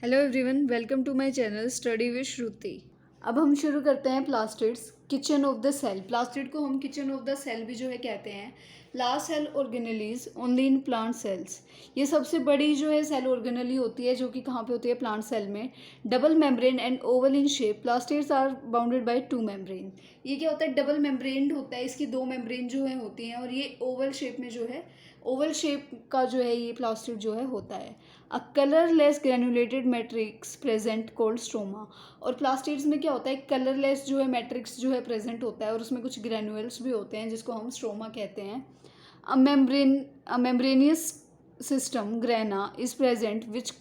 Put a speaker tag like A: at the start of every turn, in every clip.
A: Hello everyone, welcome to my channel study with Shruti. अब हम शुरू करते हैं plastids kitchen of the cell. Plastid को हम किचन ऑफ द सेल भी जो है कहते हैं। Last cell organelles only in plant cells. ये सबसे बड़ी जो है सेल ऑर्गेनली होती है, जो कि कहाँ पे होती है? प्लांट सेल में। Double membrane and oval in shape. Plastids are bounded by two membrane. ये क्या होता है? डबल मेम्ब्रेन होता है, इसकी दो मेम्ब्रेन जो है होती हैं, और ये ओवल शेप में जो है, ओवल शेप का जो है ये प्लास्टिड जो है होता है। A colourless granulated matrix present cold stroma. और प्लास्टिड्स में क्या होता है? कलरलेस जो है मैट्रिक्स जो है प्रेजेंट होता है, और उसमें कुछ ग्रेनुअल्स भी होते हैं जिसको हम स्ट्रोमा कहते हैं। A membranous system grana is present which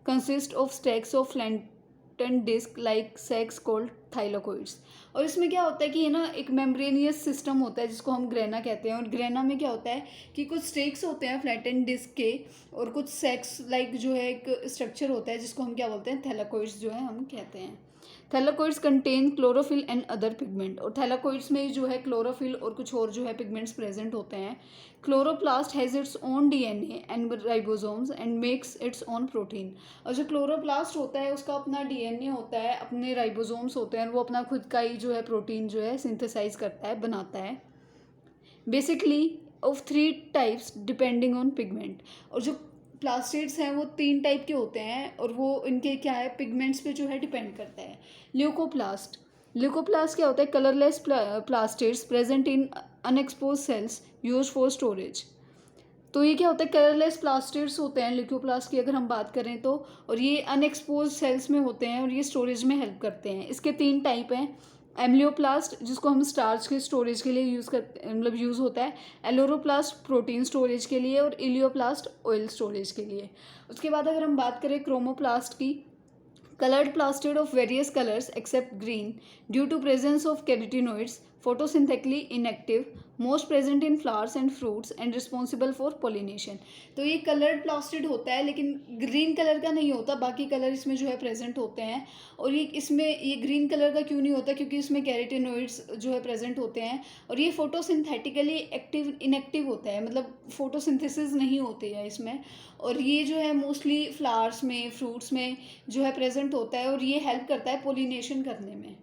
A: consist of stacks of flattened disc like sacs called thylakoids. और इसमें क्या होता है कि ये ना एक मेम्ब्रेनियस सिस्टम होता है जिसको हम ग्रेना कहते हैं। और ग्रेना में क्या होता है कि कुछ स्टेक्स होते हैं फ्लैटेंड डिस्क के, और कुछ सेक्स लाइक जो है एक स्ट्रक्चर होता है जिसको हम क्या बोलते हैं? थैलाकोइड्स जो है हम कहते हैं। Thylakoids contain chlorophyll and other pigment. और थैलाकोइड्स में जो है क्लोरोफिल और कुछ और जो है पिगमेंट्स प्रेजेंट होते हैं। Chloroplast has its own DNA and ribosomes and makes its own protein. और जो क्लोरोप्लास्ट होता है उसका अपना डीएनए होता है, अपने राइबोसोम्स होते हैं, और वो अपना खुद का ही जो है प्रोटीन जो है सिंथेसाइज करता है, बनाता है। Basically of three types depending on pigment. और जो प्लास्टिड्स हैं वो तीन टाइप के होते हैं, और वो इनके क्या है? पिगमेंट्स पे जो है डिपेंड करता है। ल्यूकोप्लास्ट। ल्यूकोप्लास्ट क्या होता है? Colourless plastids present in unexposed cells used for storage. तो ये क्या होता है? कलरलेस प्लास्टिड्स होते हैं ल्यूकोप्लास्ट की अगर हम बात करें तो। और ये अनएक्सपोज सेल्स में होते हैं, और ये स्टोरेज में हेल्प करते हैं। इसके तीन टाइप हैं। एम्लियोप्लास्ट जिसको हम स्टार्च के स्टोरेज के लिए यूज़ करते मतलब यूज़ होता है। एलोरोप्लास्ट प्रोटीन स्टोरेज के लिए, और इलियोप्लास्ट ऑयल स्टोरेज के लिए। उसके बाद अगर हम बात करें क्रोमोप्लास्ट की, colored plastid of various colors except green due to presence of carotenoids, photosynthetically inactive, most present in flowers and fruits and responsible for pollination। तो ये कलर्ड प्लास्टिड होता है, लेकिन ग्रीन कलर का नहीं होता, बाकी कलर इसमें जो है प्रेजेंट होते हैं। और ये इसमें ये ग्रीन कलर का क्यों नहीं होता? क्योंकि इसमें कैरोटीनॉइड्स जो है प्रेजेंट होते हैं, और ये फोटोसिंथेटिकली एक्टिव इनएक्टिव होता है, मतलब फोटोसिंथेसिस नहीं होती है इसमें। और ये जो है मोस्टली फ्लावर्स में, फ्रूट्स में जो है प्रेजेंट होता है, और ये हेल्प करता है पोलिनेशन करने में।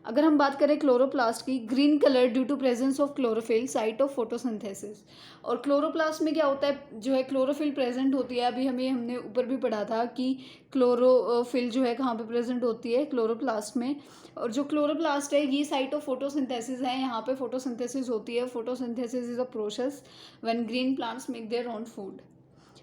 A: अगर हम बात करें क्लोरोप्लास्ट की, green colour due to presence of chlorophyll site of photosynthesis. और क्लोरोप्लास्ट में क्या होता है? जो है क्लोरोफिल प्रेजेंट होती है। अभी हमने ऊपर भी पढ़ा था कि क्लोरोफिल जो है कहाँ पे प्रेजेंट होती है? क्लोरोप्लास्ट में। और जो क्लोरोप्लास्ट है ये साइट ऑफ फोटोसिंथेसिस है, यहाँ पे फोटोसिंथेसिस होती है। Photosynthesis is a process when green plants make their own food.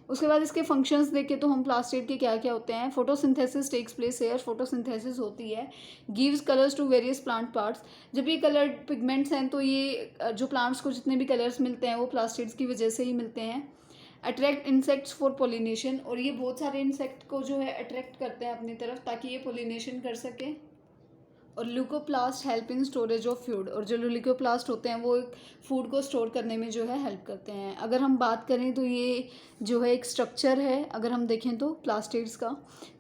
A: उसके बाद इसके फंक्शंस देखें तो हम प्लास्टिड के क्या क्या होते हैं? Photosynthesis takes place air, photosynthesis होती है। Gives colours to various plant parts. जब ये कलर्ड पिगमेंट्स हैं तो ये जो प्लांट्स को जितने भी कलर्स मिलते हैं वो प्लास्टिड्स की वजह से ही मिलते हैं। Attract insects for pollination. और ये बहुत सारे इंसेक्ट को जो है अट्रैक्ट करते हैं अपनी तरफ, ताकि ये पोलिनेशन कर सके। और leucoplast help in storage of food. और जो ल्यूकोप्लास्ट होते हैं वो फूड को स्टोर करने में जो है हेल्प करते हैं। अगर हम बात करें तो ये जो है एक स्ट्रक्चर है, अगर हम देखें तो प्लास्टिड्स का,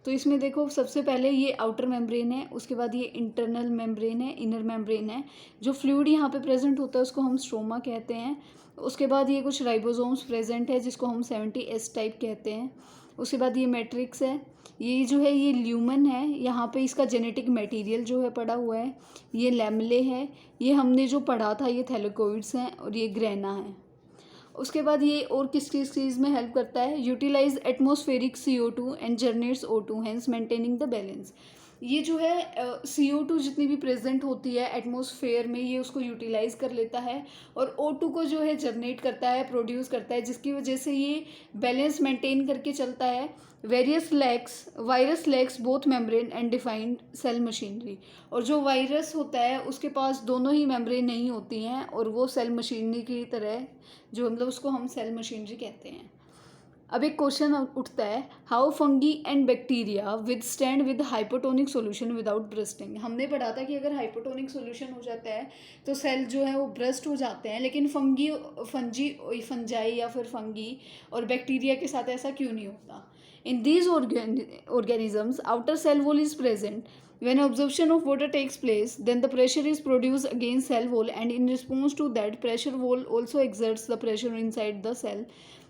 A: तो इसमें देखो सबसे पहले ये आउटर मेम्ब्रेन है, उसके बाद ये इंटरनल मेम्ब्रेन है, इनर मेम्ब्रेन है। जो फ्लूइड यहाँ पे प्रेजेंट होता है उसको हम स्ट्रोमा कहते हैं। उसके बाद ये कुछ राइबोसोम्स प्रेजेंट है जिसको हम 70S टाइप कहते हैं। उसके बाद ये मैट्रिक्स है, ये जो है ये ल्यूमन है, यहाँ पे इसका जेनेटिक मटेरियल जो है पड़ा हुआ है। ये लैमले है, ये हमने जो पढ़ा था ये थैलेकोइड्स हैं, और ये ग्रेना है। उसके बाद ये और किस किस चीज़ में हेल्प करता है? Utilise atmospheric CO2 and generates O2 hence maintaining the balance. ये जो है CO2 जितनी भी प्रेजेंट होती है एटमॉस्फेयर में, ये उसको यूटिलाइज कर लेता है, और O2 को जो है जनरेट करता है, प्रोड्यूस करता है, जिसकी वजह से ये बैलेंस मेंटेन करके चलता है। Virus lacks both membrane and defined cell machinery. और जो वायरस होता है उसके पास दोनों ही मेम्ब्रेन नहीं होती हैं, और वो सेल मशीनरी की तरह जो मतलब उसको हम सेल मशीनरी कहते हैं। अब एक क्वेश्चन उठता है, how fungi and bacteria with stand with hypotonic solution without bursting. हमने पढ़ा था कि अगर हाइपोटोनिक सोल्यूशन हो जाता है तो सेल जो है वो ब्रस्ट हो जाते हैं, लेकिन फंजाई या फिर फंगी और बैक्टीरिया के साथ ऐसा क्यों नहीं होता? In these organisms outer cell wall is present. When absorption of water takes place, then the pressure is produced against cell wall, and in response to that pressure, wall also exerts the pressure inside the cell.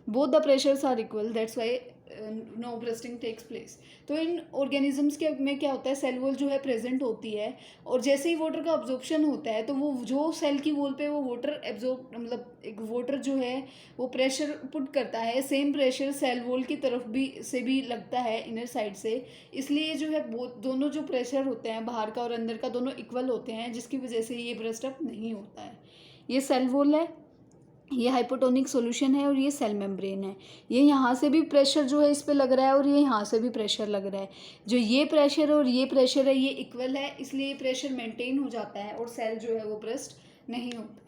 A: Both the pressures are equal. That's why no bursting takes place. तो इन organisms के में क्या होता है, cell wall जो है present होती है, और जैसे ही वाटर का अब्जॉर्प्शन होता है तो वो जो सेल की वॉल पे वो वाटर एब्जॉर्ब, मतलब एक वाटर जो है वो प्रेशर पुट करता है, सेम प्रेशर सेल वॉल की तरफ भी से भी लगता है इनर साइड से। इसलिए जो है वो दोनों जो प्रेशर होते हैं बाहर का और अंदर का दोनों इक्वल होते हैं, जिसकी वजह से ये ब्रस्ट अप नहीं होता है। ये सेल वॉल है, ये हाइपोटोनिक सॉल्यूशन है, और ये सेल मेम्ब्रेन है। ये यहाँ से भी प्रेशर जो है इस पे लग रहा है और ये यहाँ से भी प्रेशर लग रहा है। जो ये प्रेशर और ये प्रेशर है ये इक्वल है, इसलिए ये प्रेशर मेंटेन हो जाता है और सेल जो है वो ब्रस्ट नहीं होता।